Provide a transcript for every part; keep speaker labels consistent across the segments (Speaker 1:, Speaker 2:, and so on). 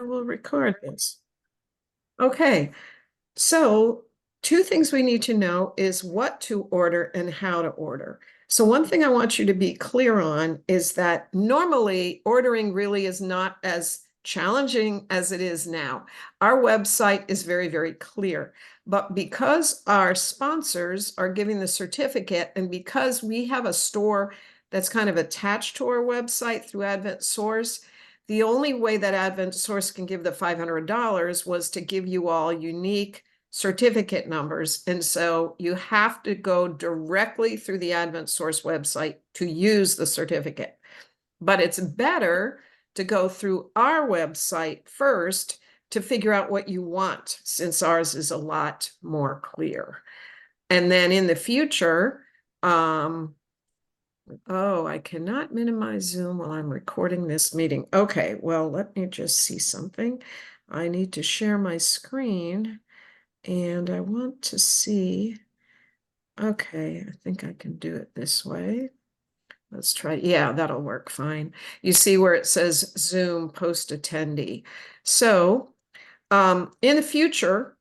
Speaker 1: will record this. Okay, so two things we need to know is what to order and how to order. So one thing I want you to be clear on is that normally ordering really is not as challenging as it is now. Our website is very, very clear, but because our sponsors are giving the certificate and because we have a store that's kind of attached to our website through Advent Source, the only way that Advent Source can give the $500 was to give you all unique certificate numbers. And so you have to go directly through the Advent Source website to use the certificate. But it's better to go through our website first to figure out what you want, since ours is a lot more clear. And then in the future, oh, I cannot minimize Zoom while I'm recording this meeting. Okay, well, let me just see something. I need to share my screen and I want to see. Okay, I think I can do it this way. Let's try. Yeah, that'll work fine. You see where it says Zoom post attendee. So in the future,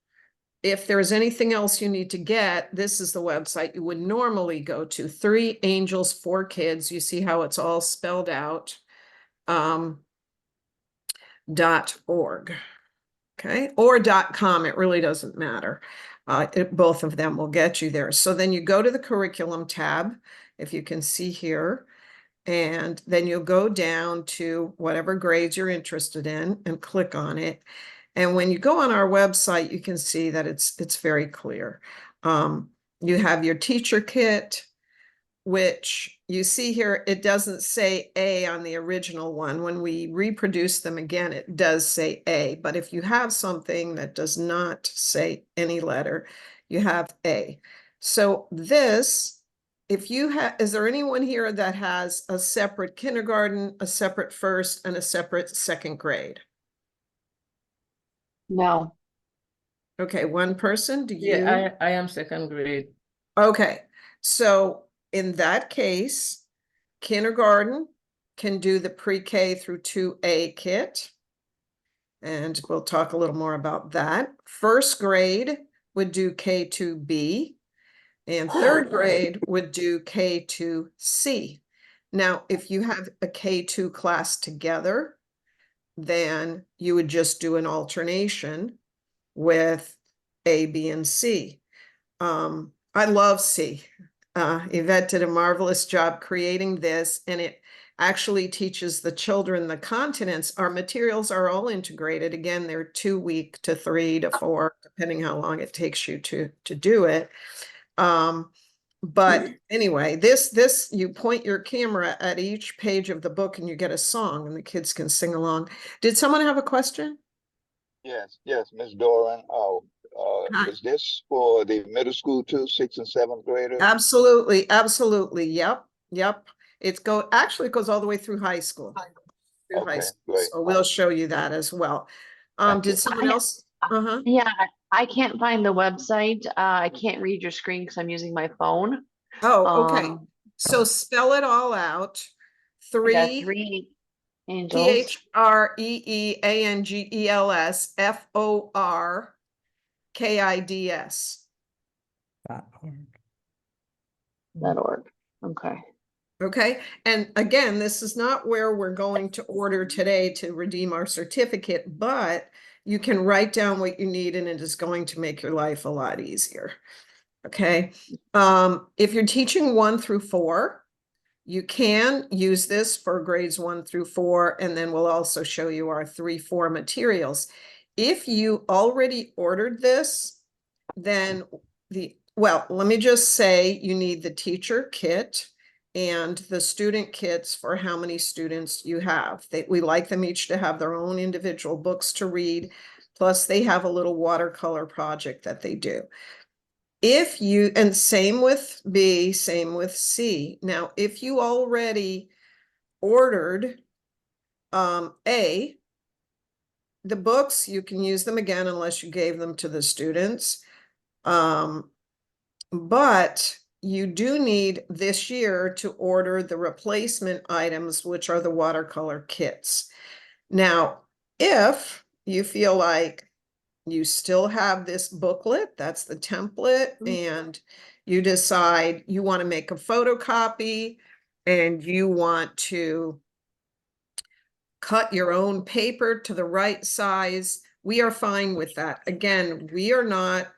Speaker 1: if there's anything else you need to get, this is the website you would normally go to. 3 Angels, 4 Kids. You see how it's all spelled out. .org. Okay, or .com. It really doesn't matter. Both of them will get you there. So then you go to the curriculum tab, if you can see here, and then you'll go down to whatever grades you're interested in and click on it. And when you go on our website, you can see that it's very clear. You have your teacher kit, which you see here, it doesn't say A on the original one. When we reproduce them again, it does say A. But if you have something that does not say any letter, you have A. So this, if you have, is there anyone here that has a separate kindergarten, a separate first, and a separate second grade?
Speaker 2: No.
Speaker 1: Okay, one person, do you?
Speaker 3: Yeah, I am second grade.
Speaker 1: Okay, so in that case, kindergarten can do the pre-K through 2A kit. And we'll talk a little more about that. First grade would do K2B, and third grade would do K2C. Now, if you have a K2 class together, then you would just do an alternation with A, B, and C. I love C. Yvette did a marvelous job creating this, and it actually teaches the children the continents. Our materials are all integrated. Again, they're 2 week to 3 to 4, depending how long it takes you to do it. But anyway, this you point your camera at each page of the book and you get a song and the kids can sing along. Did someone have a question?
Speaker 4: Yes, Miss Doran. Is this for the middle school too, 6th and 7th graders?
Speaker 1: Absolutely, absolutely. Yep. It actually goes all the way through high school.
Speaker 4: Okay, great.
Speaker 1: So we'll show you that as well. Did someone else?
Speaker 2: Yeah, I can't find the website. I can't read your screen because I'm using my phone.
Speaker 1: Oh, okay. So spell it all out.
Speaker 2: I got
Speaker 1: 3
Speaker 2: 3 angels.
Speaker 1: THREEANGELS FORKIDS.
Speaker 2: .org. Okay.
Speaker 1: Okay. And again, this is not where we're going to order today to redeem our certificate, but you can write down what you need and it is going to make your life a lot easier. Okay. If you're teaching 1 through 4, you can use this for grades 1 through 4, and then we'll also show you our 3-4 materials. If you already ordered this, then well, let me just say you need the teacher kit and the student kits for how many students you have. We like them each to have their own individual books to read, plus they have a little watercolor project that they do. And same with B, same with C. Now, if you already ordered A, the books, you can use them again unless you gave them to the students. But you do need this year to order the replacement items, which are the watercolor kits. Now, if you feel like you still have this booklet, that's the template, and you decide you want to make a photocopy and you want to cut your own paper to the right size, we are fine with that. Again, we are not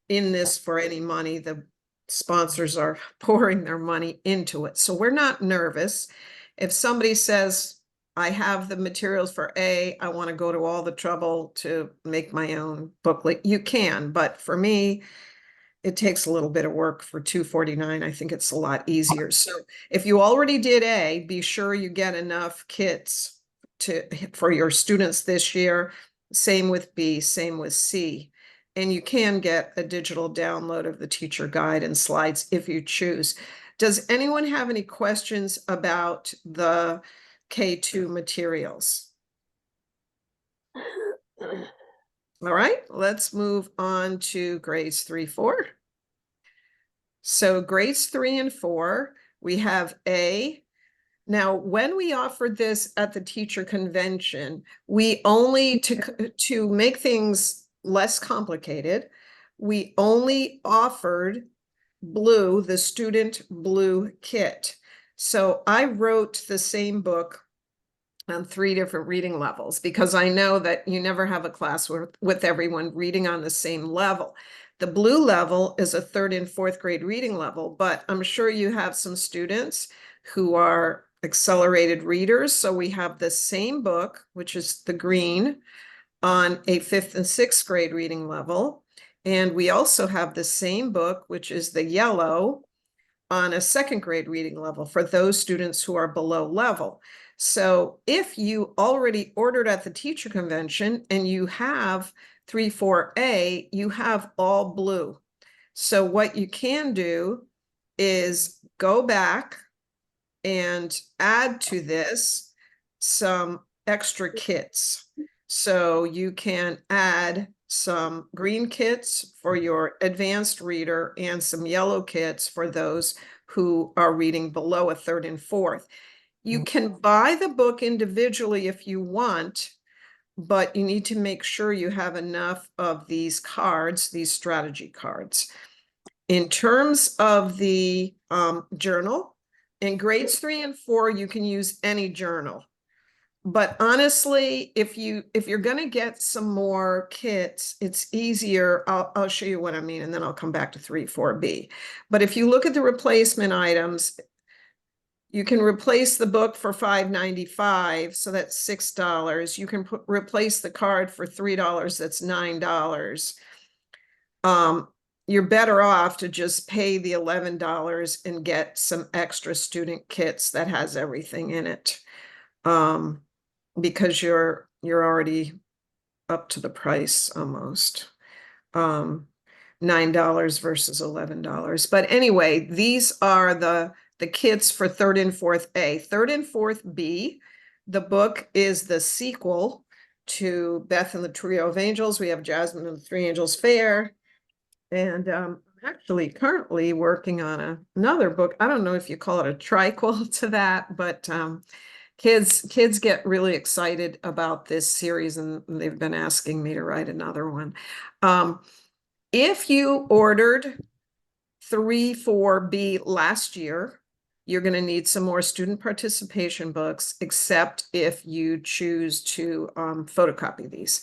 Speaker 1: in this for any money. The sponsors are pouring their money into it. So we're not nervous. If somebody says, I have the materials for A, I want to go to all the trouble to make my own booklet, you can. But for me, it takes a little bit of work for $249. I think it's a lot easier. So if you already did A, be sure you get enough kits for your students this year. Same with B, same with C. And you can get a digital download of the teacher guide and slides if you choose. Does anyone have any questions about the K2 materials? All right, let's move on to grades 3, 4. So grades 3 and 4, we have A. Now, when we offered this at the teacher convention, we only, to make things less complicated, we only offered blue, the student blue kit. So I wrote the same book on 3 different reading levels because I know that you never have a class with everyone reading on the same level. The blue level is a 3rd and 4th grade reading level, but I'm sure you have some students who are accelerated readers. So we have the same book, which is the green, on a 5th and 6th grade reading level. And we also have the same book, which is the yellow, on a 2nd grade reading level for those students who are below level. So if you already ordered at the teacher convention and you have 3, 4A, you have all blue. So what you can do is go back and add to this some extra kits. So you can add some green kits for your advanced reader and some yellow kits for those who are reading below a 3rd and 4th. You can buy the book individually if you want, but you need to make sure you have enough of these cards, these strategy cards. In terms of the journal, in grades 3 and 4, you can use any journal. But honestly, if you're going to get some more kits, it's easier. I'll show you what I mean, and then I'll come back to 3, 4B. But if you look at the replacement items, you can replace the book for $5.95, so that's $6. You can replace the card for $3, that's $9. You're better off to just pay the $11 and get some extra student kits that has everything in it. Because you're already up to the price almost. $9 versus $11. But anyway, these are the kits for 3rd and 4th A. 3rd and 4th B, the book is the sequel to Beth and the Trio of Angels. We have Jasmine and the Three Angels Fair. And I'm actually currently working on another book. I don't know if you call it a triquel to that, but kids get really excited about this series and they've been asking me to write another one. If you ordered 3, 4B last year, you're going to need some more student participation books, except if you choose to photocopy these.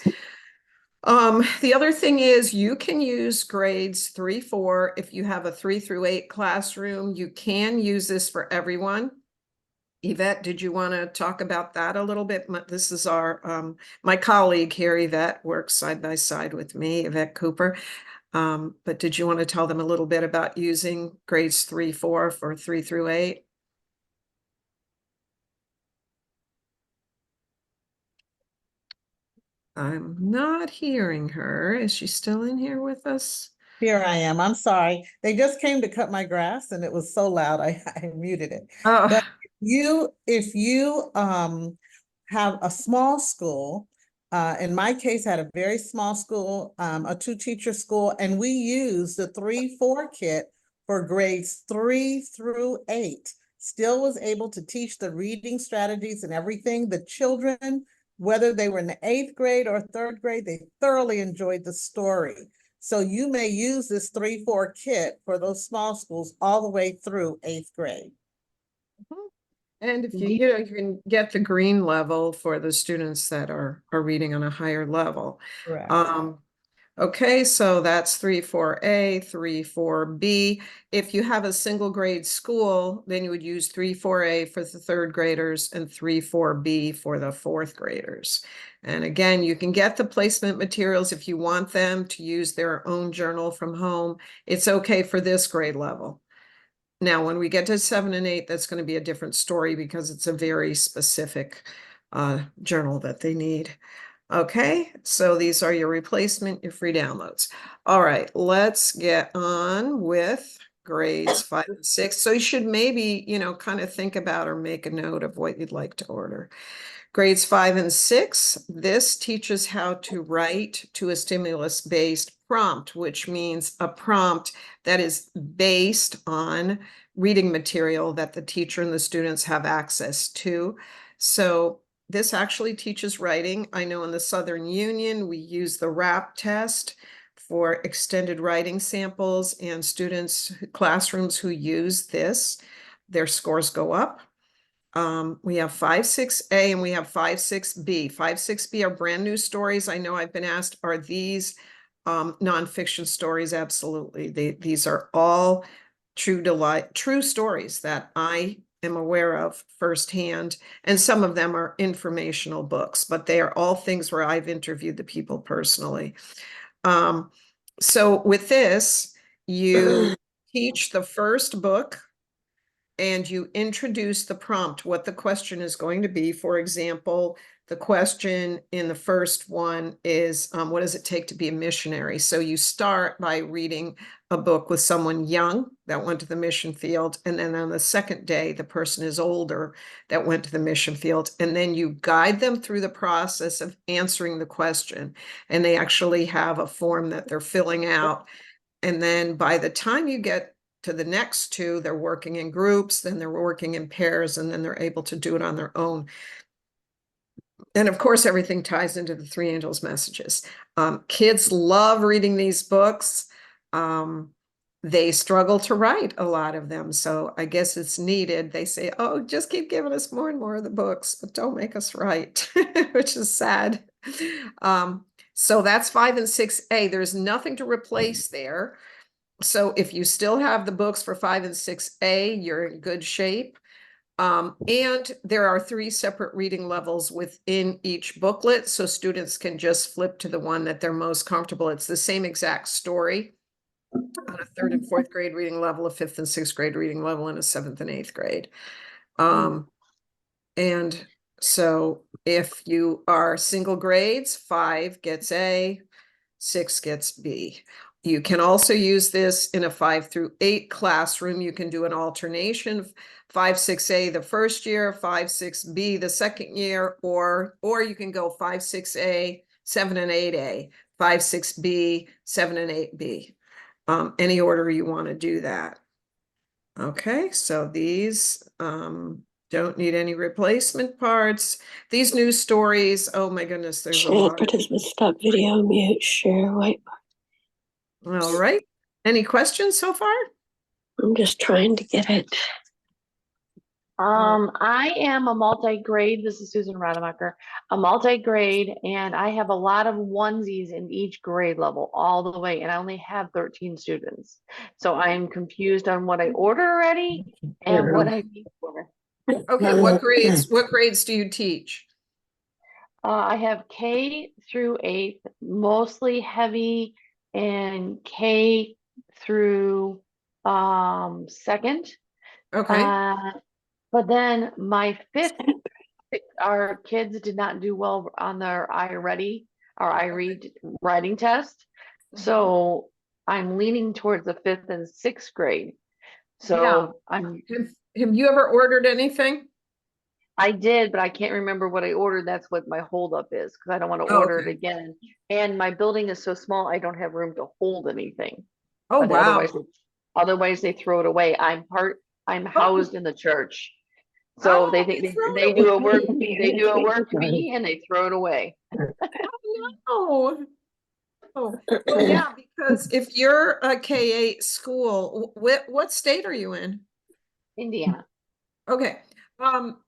Speaker 1: The other thing is you can use grades 3, 4. If you have a 3 through 8 classroom, you can use this for everyone. Yvette, did you want to talk about that a little bit? This is our my colleague here, Yvette, works side by side with me, Yvette Cooper. But did you want to tell them a little bit about using grades 3, 4 for 3 through 8? I'm not hearing her. Is she still in here with us?
Speaker 3: Here I am. I'm sorry. They just came to cut my grass and it was so loud I muted it.
Speaker 1: Oh,
Speaker 3: But if you have a small school, in my case, I had a very small school, a 2-teacher school, and we used the 3, 4 kit for grades 3 through 8. Still was able to teach the reading strategies and everything. The children whether they were in the 8th grade or 3rd grade, they thoroughly enjoyed the story. So you may use this 3-4 kit for those small schools all the way through 8th grade.
Speaker 1: And if
Speaker 2: Do you-
Speaker 1: you can get the green level for the students that are reading on a higher level.
Speaker 3: Correct.
Speaker 1: Okay, so that's 3-4A, 3-4B. If you have a single grade school, then you would use 3-4A for the 3rd graders and 3-4B for the 4th graders. And again, you can get the placement materials if you want them to use their own journal from home. It's okay for this grade level. Now, when we get to 7 and 8, that's going to be a different story because it's a very specific journal that they need. Okay, so these are your replacement, your free downloads. All right, let's get on with grades 5 and 6. So you should maybe, kind of think about or make a note of what you'd like to order. Grades 5 and 6, this teaches how to write to a stimulus-based prompt, which means a prompt that is based on reading material that the teacher and the students have access to. So this actually teaches writing. I know in the Southern Union, we use the RAP test for extended writing samples, and students, classrooms who use this, their scores go up. We have 5-6A and we have 5-6B. 5-6B are brand new stories. I know I've been asked, are these nonfiction stories? Absolutely. These are all true stories that I am aware of firsthand. And some of them are informational books, but they are all things where I've interviewed the people personally. So with this, you teach the first book and you introduce the prompt, what the question is going to be. For example, the question in the first one is, what does it take to be a missionary? So you start by reading a book with someone young that went to the mission field. And then on the second day, the person is older that went to the mission field. And then you guide them through the process of answering the question. And they actually have a form that they're filling out. And then by the time you get to the next two, they're working in groups, then they're working in pairs, and then they're able to do it on their own. And of course, everything ties into the Three Angels messages. Kids love reading these books. They struggle to write a lot of them. So I guess it's needed. They say, oh, just keep giving us more and more of the books, but don't make us write, which is sad. So that's 5 and 6A. There's nothing to replace there. So if you still have the books for 5 and 6A, you're in good shape. And there are 3 separate reading levels within each booklet, so students can just flip to the one that they're most comfortable. It's the same exact story on a 3rd and 4th grade reading level, a 5th and 6th grade reading level, and a 7th and 8th grade. And so if you are single grades, 5 gets A, 6 gets B. You can also use this in a 5 through 8 classroom. You can do an alternation, 5-6A the first year, 5-6B the second year, or you can go 5-6A, 7 and 8A, 5-6B, 7 and 8B. Any order you want to do that. Okay, so these don't need any replacement parts. These new stories, oh my goodness, there's a lot.
Speaker 5: Participant stop video mute share white.
Speaker 1: All right. Any questions so far?
Speaker 5: I'm just trying to get it.
Speaker 2: I am a multi-grade. This is Susan Rademacher, a multi-grade, and I have a lot of onesies in each grade level all the way, and I only have 13 students. So I'm confused on what I order already and what I need for.
Speaker 1: Okay, what grades do you teach?
Speaker 2: I have K through 8th, mostly heavy, and K through 2nd.
Speaker 1: Okay.
Speaker 2: But then my 5th, our kids did not do well on their iReady or iRead writing test. So I'm leaning towards the 5th and 6th grade. So
Speaker 1: Have you ever ordered anything?
Speaker 2: I did, but I can't remember what I ordered. That's what my holdup is, because I don't want to order it
Speaker 1: Okay.
Speaker 2: again. And my building is so small, I don't have room to hold anything.
Speaker 1: Oh,
Speaker 2: But
Speaker 1: wow.
Speaker 2: otherwise they throw it away. I'm housed in the church. So they
Speaker 1: Oh,
Speaker 2: think
Speaker 1: they throw
Speaker 2: they
Speaker 1: it
Speaker 2: do a
Speaker 1: away.
Speaker 2: work bee and they throw it away.
Speaker 1: Oh, oh, well, yeah, because if you're a K-8 school, what state are you in?
Speaker 2: Indiana.
Speaker 1: Okay,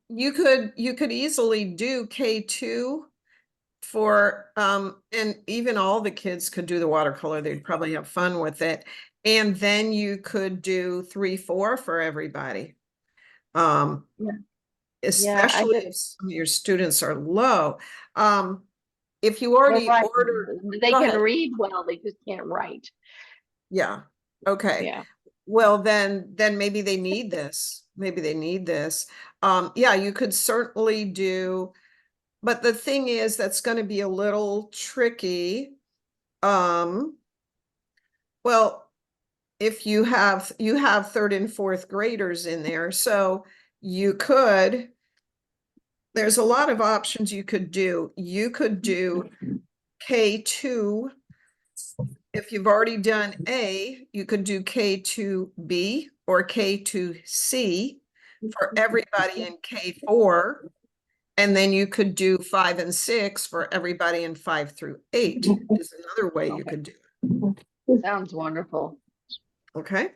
Speaker 1: you could easily do K2 for, and even all the kids could do the watercolor. They'd probably have fun with it. And then you could do 3-4 for everybody. Um,
Speaker 2: Yeah.
Speaker 1: especially if some of your students are low. If you already ordered,
Speaker 2: They
Speaker 1: go
Speaker 2: can
Speaker 1: ahead.
Speaker 2: read well, they just can't write.
Speaker 1: Yeah, okay.
Speaker 2: Yeah.
Speaker 1: Well, then maybe they need this. Maybe they need this. Yeah, you could certainly do, but the thing is, that's going to be a little tricky. Well, if you have third and fourth graders in there, so you could, there's a lot of options you could do. You could do K2. If you've already done A, you could do K2B or K2C for everybody in K4. And then you could do 5 and 6 for everybody in 5 through 8 is another way you could do it.
Speaker 2: Sounds wonderful.
Speaker 1: Okay.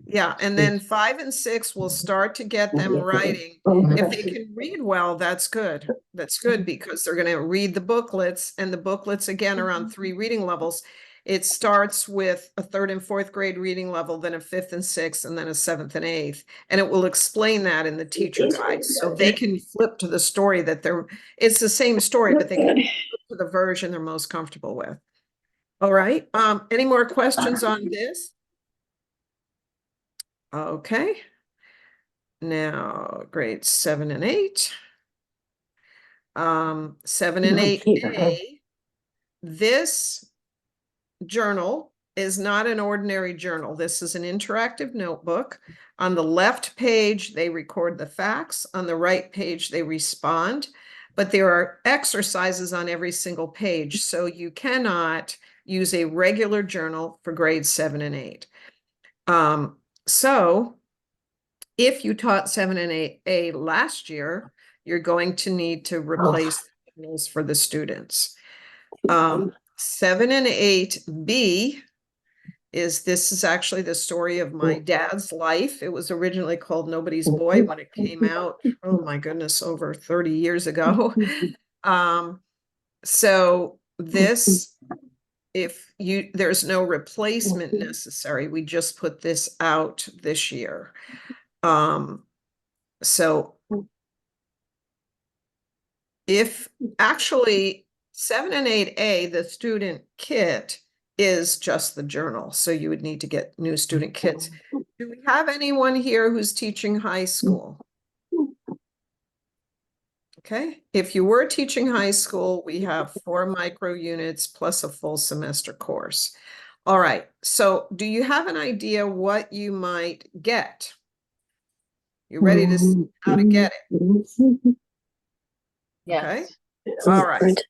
Speaker 1: Yeah, and then 5 and 6 will start to get them writing. If they can read well, that's good. That's good because they're going to read the booklets, and the booklets again are on 3 reading levels. It starts with a 3rd and 4th grade reading level, then a 5th and 6th, and then a 7th and 8th. And it will explain that in the teacher guide. So they can flip to the story that it's the same story, but they can flip to the version they're most comfortable with. All right. Any more questions on this? Okay. Now, grades 7 and 8. 7 and 8A. This journal is not an ordinary journal. This is an interactive notebook. On the left page, they record the facts. On the right page, they respond. But there are exercises on every single page. So you cannot use a regular journal for grades 7 and 8. So if you taught 7 and 8A last year, you're going to need to replace journals for the students. 7 and 8B this is actually the story of my dad's life. It was originally called Nobody's Boy when it came out. Oh my goodness, over 30 years ago. So this, there's no replacement necessary. We just put this out this year. So if actually 7 and 8A, the student kit is just the journal. So you would need to get new student kits. Do we have anyone here who's teaching high school? Okay. If you were teaching high school, we have 4 micro units plus a full semester course. All right. So do you have an idea what you might get? You ready to see how to get it? Okay.
Speaker 2: Yes.
Speaker 1: All right.
Speaker 5: Print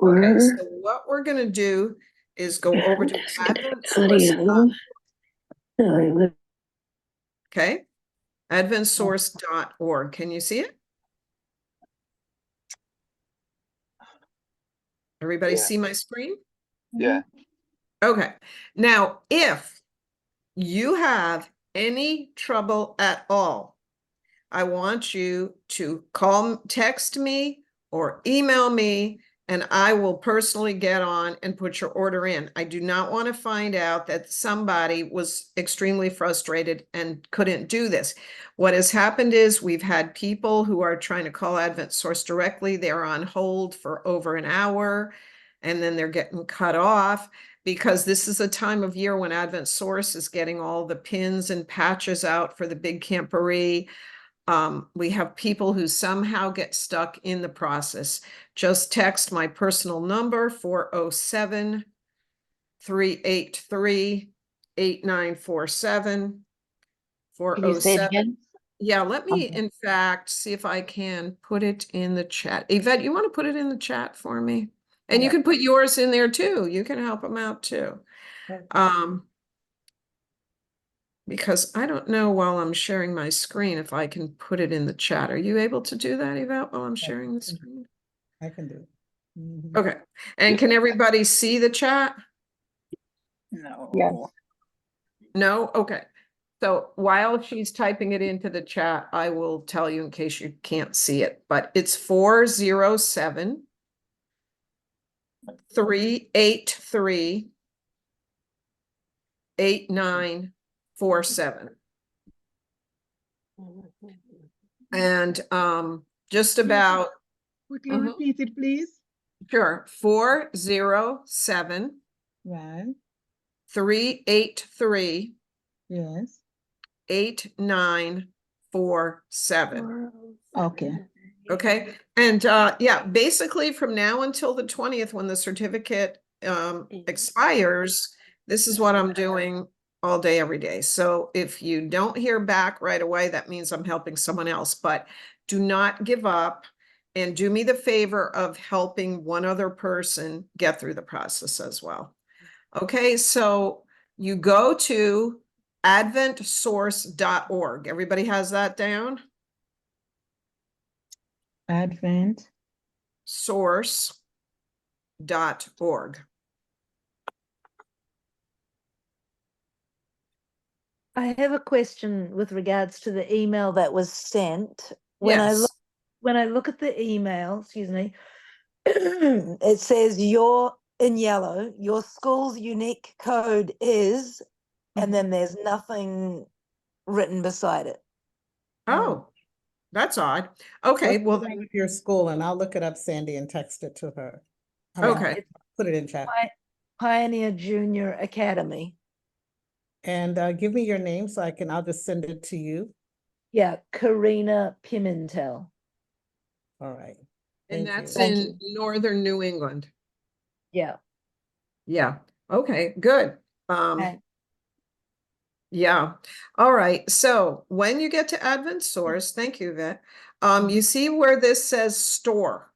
Speaker 1: Okay, so what we're going to do is go over to Advent Source. Okay, adventsource.org. Can you see it? Everybody
Speaker 4: Yeah.
Speaker 1: see my screen?
Speaker 4: Yeah.
Speaker 1: Okay, now if you have any trouble at all, I want you to text me or email me, and I will personally get on and put your order in. I do not want to find out that somebody was extremely frustrated and couldn't do this. What has happened is we've had people who are trying to call Advent Source directly. They're on hold for over an hour, and then they're getting cut off because this is a time of year when Advent Source is getting all the pins and patches out for the big camporee. We have people who somehow get stuck in the process. Just text my personal number, 407-383-8947. 407.
Speaker 2: Can you say it again?
Speaker 1: Yeah, let me,
Speaker 2: Okay.
Speaker 1: in fact, see if I can put it in the chat. Yvette, you want to put it in the chat for me? And you can put yours in there too. You can help them out too. because I don't know while I'm sharing my screen if I can put it in the chat. Are you able to do that, Yvette, while I'm sharing the screen?
Speaker 3: I can do it. Mhm.
Speaker 1: Okay, and can everybody see the chat?
Speaker 2: Yes.
Speaker 1: No? Okay. So while she's typing it into the chat, I will tell you in case you can't see it, but it's 407 383 8947. And just about
Speaker 6: Quickly repeat it, please.
Speaker 1: sure 407
Speaker 6: Right.
Speaker 1: 383
Speaker 6: Yes.
Speaker 1: 8947.
Speaker 6: Okay.
Speaker 1: Okay, and yeah, basically from now until the 20th, when the certificate expires, this is what I'm doing all day, every day. So if you don't hear back right away, that means I'm helping someone else, but do not give up and do me the favor of helping one other person get through the process as well. Okay, so you go to adventsource.org. Everybody has that down?
Speaker 6: Advent.
Speaker 1: Source.org.
Speaker 7: I have a question with regards to the email that was sent. When I look at the email, excuse me, it says in yellow, your school's unique code is, and then there's nothing written beside it.
Speaker 1: Oh, that's odd. Okay, well,
Speaker 3: What's the name of your school, and I'll look it up, Sandy, and text it to her. I mean,
Speaker 1: okay.
Speaker 7: It's
Speaker 3: put it in chat.
Speaker 7: Pioneer Junior Academy.
Speaker 3: And give me your name so I'll just send it to you.
Speaker 7: Yeah, Karina Pimentel.
Speaker 3: All right.
Speaker 1: And
Speaker 3: Thank
Speaker 1: that's
Speaker 3: you.
Speaker 7: Thank
Speaker 1: in northern New England.
Speaker 7: Yeah.
Speaker 1: Yeah. Okay, good.
Speaker 7: Okay.
Speaker 1: Yeah. All right. So when you get to Advent Source, thank you, Vet. You see where this says store.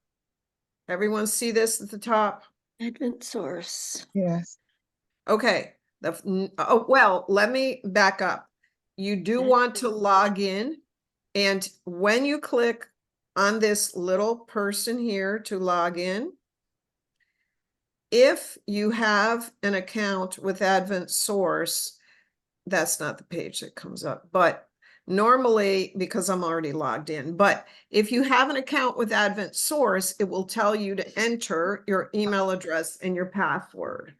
Speaker 1: Everyone see this at the top?
Speaker 5: Advent source.
Speaker 6: Yes.
Speaker 1: Okay. Oh, well, let me back up. You do want to log in, and when you click on this little person here to log in, if you have an account with Advent Source, that's not the page that comes up, but normally, because I'm already logged in, but if you have an account with Advent Source, it will tell you to enter your email address and your password.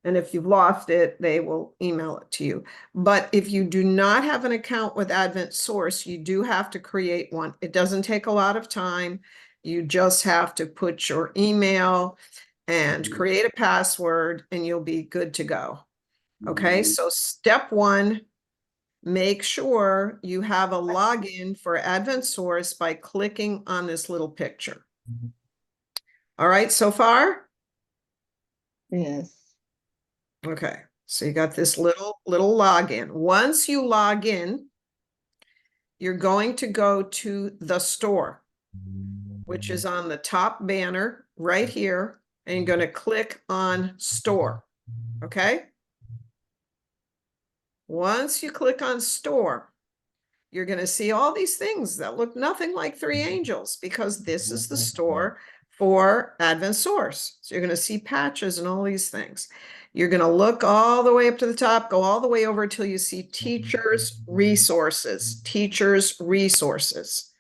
Speaker 1: And if you've lost it, they will email it to you. But if you do not have an account with Advent Source, you do have to create one. It doesn't take a lot of time. You just have to put your email and create a password, and you'll be good to go. Okay, so step one, make sure you have a login for Advent Source by clicking on this little picture. All right, so far?
Speaker 6: Yes.
Speaker 1: Okay, so you got this little login. Once you log in, you're going to go to the store, which is on the top banner right here, and you're going to click on store. Okay? Once you click on store, you're going to see all these things that look nothing like Three Angels, because this is the store for Advent Source. So you're going to see patches and all these things. You're going to look all the way up to the top, go all the way over till you see Teachers Resources, Teachers Resources.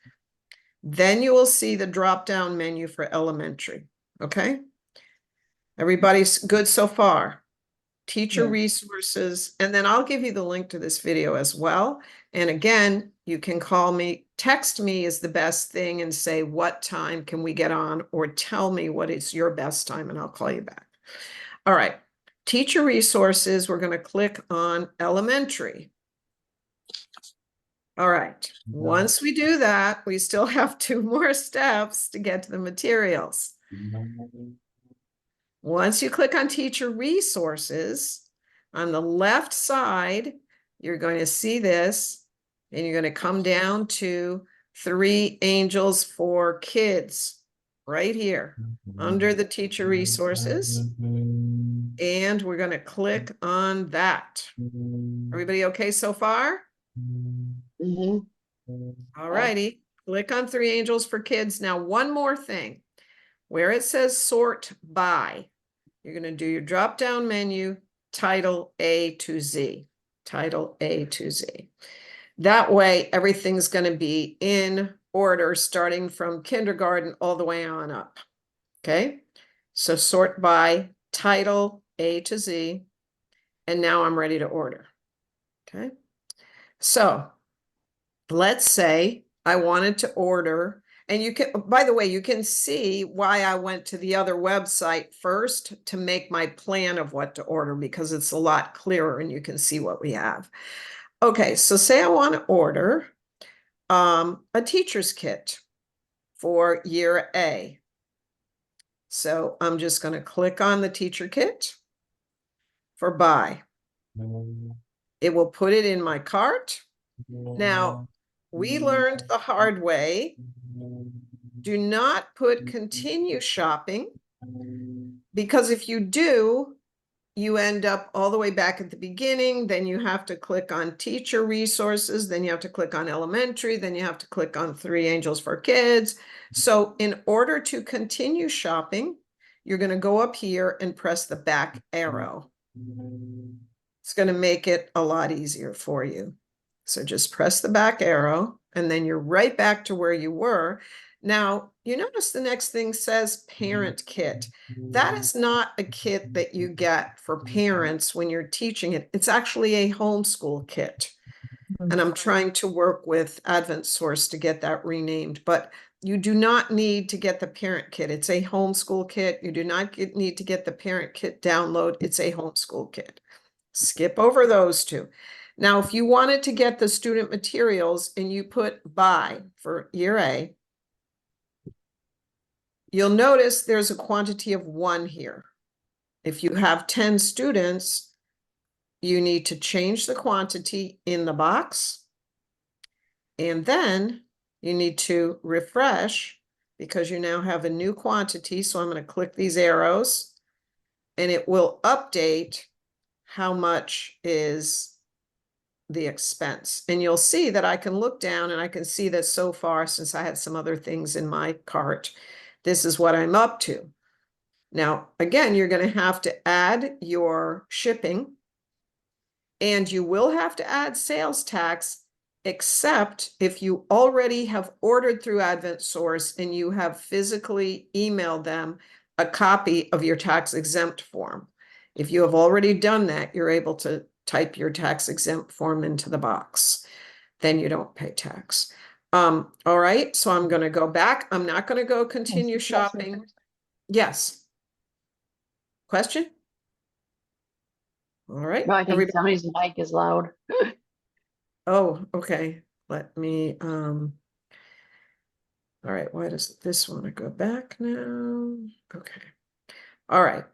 Speaker 1: Then you will see the drop-down menu for elementary. Okay? Everybody's good so far? Teacher
Speaker 6: Yes.
Speaker 1: resources, and then I'll give you the link to this video as well. And again, you can call me, text me is the best thing, and say, what time can we get on, or tell me what is your best time, and I'll call you back. All right, teacher resources, we're going to click on elementary. All right, once we do that, we still have 2 more steps to get to the materials. Once you click on teacher resources, on the left side, you're going to see this, and you're going to come down to Three Angels for Kids right here under the teacher resources. And we're going to click on that. Everybody okay so far?
Speaker 2: Mhm.
Speaker 1: All righty. Click on 3 angels for kids. Now, one more thing. Where it says sort by, you're going to do your drop down menu, title A to Z. Title A to Z. That way, everything's going to be in order starting from kindergarten all the way on up. Okay? So sort by title A to Z. And now I'm ready to order. Okay? So let's say I wanted to order, and you can, by the way, you can see why I went to the other website first to make my plan of what to order, because it's a lot clearer and you can see what we have. Okay, so say I want to order a teacher's kit for year A. So I'm just going to click on the teacher kit for buy. It will put it in my cart. Now, we learned the hard way. Do not put continue shopping, because if you do, you end up all the way back at the beginning. Then you have to click on teacher resources. Then you have to click on elementary. Then you have to click on 3 angels for kids. So in order to continue shopping, you're going to go up here and press the back arrow. It's going to make it a lot easier for you. So just press the back arrow, and then you're right back to where you were. Now, you notice the next thing says parent kit. That is not a kit that you get for parents when you're teaching it. It's actually a homeschool kit. And I'm trying to work with Advent Source to get that renamed, but you do not need to get the parent kit. It's a homeschool kit. You do not need to get the parent kit download. It's a homeschool kit. Skip over those 2. Now, if you wanted to get the student materials and you put buy for year A, you'll notice there's a quantity of 1 here. If you have 10 students, you need to change the quantity in the box. And then you need to refresh, because you now have a new quantity. So I'm going to click these arrows and it will update how much is the expense. And you'll see that I can look down and I can see that so far, since I had some other things in my cart, this is what I'm up to. Now, again, you're going to have to add your shipping, and you will have to add sales tax, except if you already have ordered through Advent Source and you have physically emailed them a copy of your tax exempt form. If you have already done that, you're able to type your tax exempt form into the box. Then you don't pay tax. All right, so I'm going to go back. I'm not going to go continue shopping. Yes. Question? All right.
Speaker 2: No, I think somebody's mic is loud.
Speaker 1: Oh, okay. Let me, all right, why does this want to go back now? Okay. All right.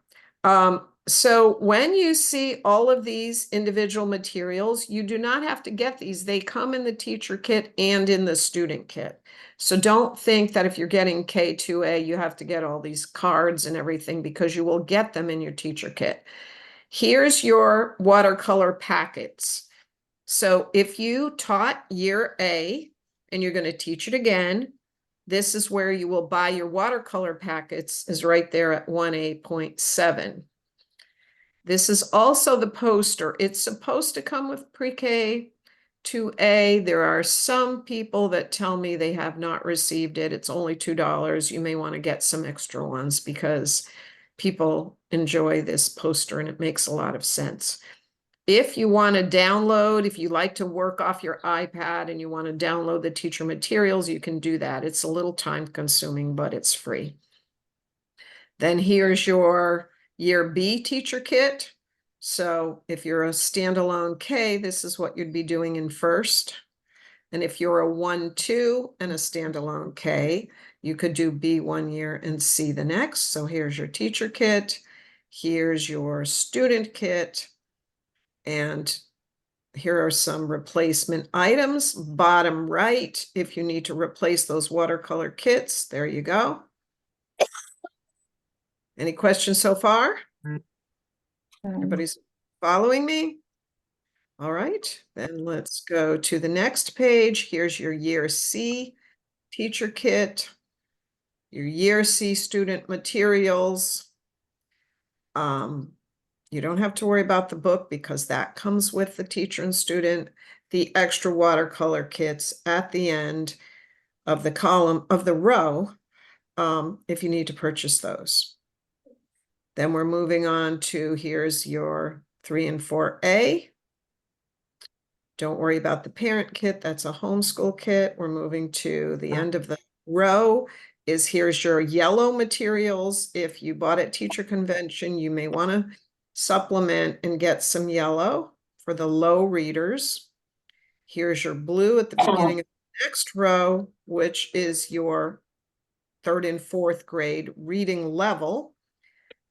Speaker 1: So when you see all of these individual materials, you do not have to get these. They come in the teacher kit and in the student kit. So don't think that if you're getting K2A, you have to get all these cards and everything, because you will get them in your teacher kit. Here's your watercolor packets. So if you taught year A and you're going to teach it again, this is where you will buy your watercolor packets, is right there at 1A.7. This is also the poster. It's supposed to come with pre-K 2A. There are some people that tell me they have not received it. It's only $2. You may want to get some extra ones, because people enjoy this poster and it makes a lot of sense. If you want to download, if you like to work off your iPad and you want to download the teacher materials, you can do that. It's a little time consuming, but it's free. Then here's your year B teacher kit. So if you're a standalone K, this is what you'd be doing in first. And if you're a 1-2 and a standalone K, you could do B 1 year and C the next. So here's your teacher kit. Here's your student kit. And here are some replacement items. Bottom right, if you need to replace those watercolor kits, there you go. Any questions so far? Everybody's following me? All right, then let's go to the next page. Here's your year C teacher kit, your year C student materials. You don't have to worry about the book because that comes with the teacher and student. The extra watercolor kits at the end of the column of the row, if you need to purchase those. Then we're moving on to here's your 3 and 4A. Don't worry about the parent kit. That's a homeschool kit. We're moving to the end of the row is here's your yellow materials. If you bought at teacher convention, you may want to supplement and get some yellow for the low readers. Here's your blue at the beginning of the next row, which is your 3rd and 4th grade reading level.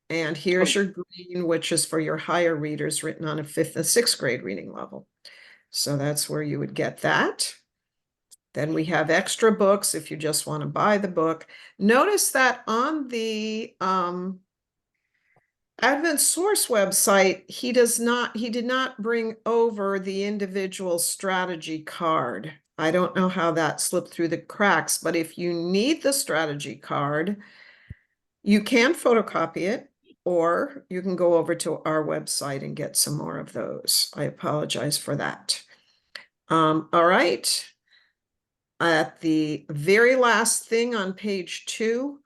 Speaker 1: And here's your green, which is for your higher readers written on a 5th and 6th grade reading level. So that's where you would get that. Then we have extra books if you just want to buy the book. Notice that on the Advent Source website, he did not bring over the individual strategy card. I don't know how that slipped through the cracks, but if you need the strategy card, you can photocopy it, or you can go over to our website and get some more of those. I apologize for that. All right. At the very last thing on page 2,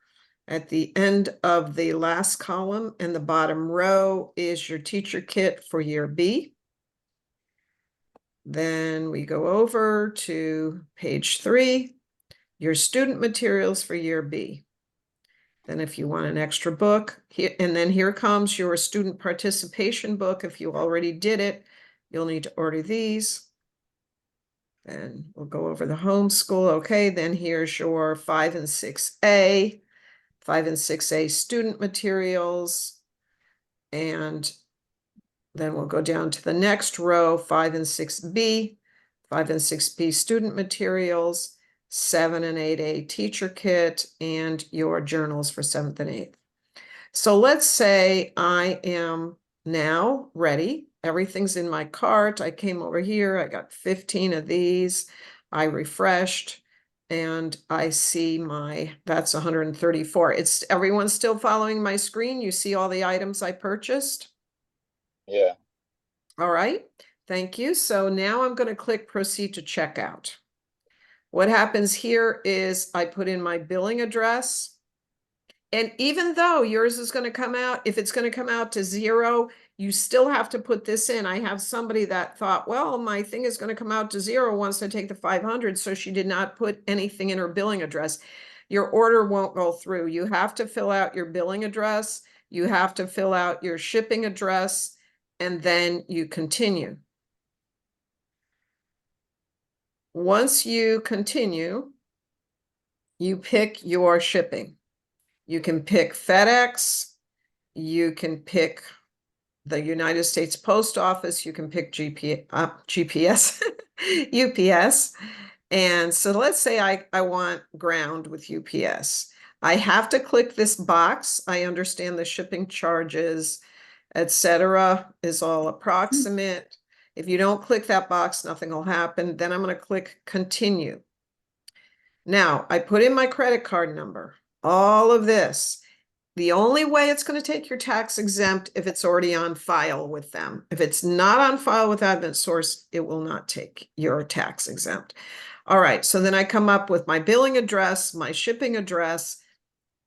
Speaker 1: at the end of the last column in the bottom row is your teacher kit for year B. Then we go over to page 3, your student materials for year B. Then if you want an extra book, and then here comes your student participation book. If you already did it, you'll need to order these. And we'll go over the homeschool. Okay, then here's your 5 and 6A, 5 and 6A student materials. And then we'll go down to the next row, 5 and 6B, 5 and 6B student materials, 7 and 8A teacher kit, and your journals for 7th and 8th. So let's say I am now ready. Everything's in my cart. I came over here. I got 15 of these. I refreshed and I see that's 134. It's everyone's still following my screen. You see all the items I purchased?
Speaker 4: Yeah.
Speaker 1: All right. Thank you. So now I'm going to click proceed to checkout. What happens here is I put in my billing address. And even though yours is going to come out, if it's going to come out to 0, you still have to put this in. I have somebody that thought, well, my thing is going to come out to 0 once I take the 500. So she did not put anything in her billing address. Your order won't go through. You have to fill out your billing address. You have to fill out your shipping address, and then you continue. Once you continue, you pick your shipping. You can pick FedEx, you can pick the United States Post Office, you can pick GPS, UPS. And so let's say I want ground with UPS. I have to click this box. I understand the shipping charges, etc. is all approximate. If you don't click that box, nothing will happen. Then I'm going to click continue. Now I put in my credit card number. All of this. The only way it's going to take your tax exempt if it's already on file with them. If it's not on file with Advent Source, it will not take your tax exempt. All right, so then I come up with my billing address, my shipping address,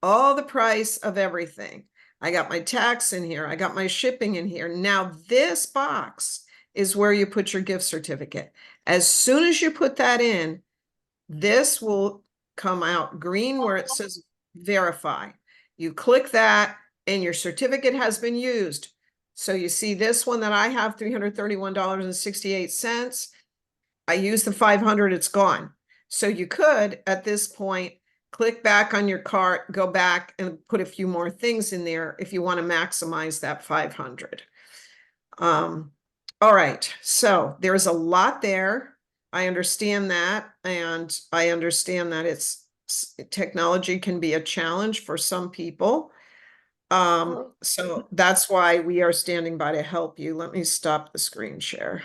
Speaker 1: all the price of everything. I got my tax in here. I got my shipping in here. Now this box is where you put your gift certificate. As soon as you put that in, this will come out green where it says verify. You click that and your certificate has been used. So you see this one that I have, $331.68. I use the 500, it's gone. So you could, at this point, click back on your cart, go back and put a few more things in there if you want to maximize that 500. All right, so there's a lot there. I understand that, and I understand that technology can be a challenge for some people. So that's why we are standing by to help you. Let me stop the screen share.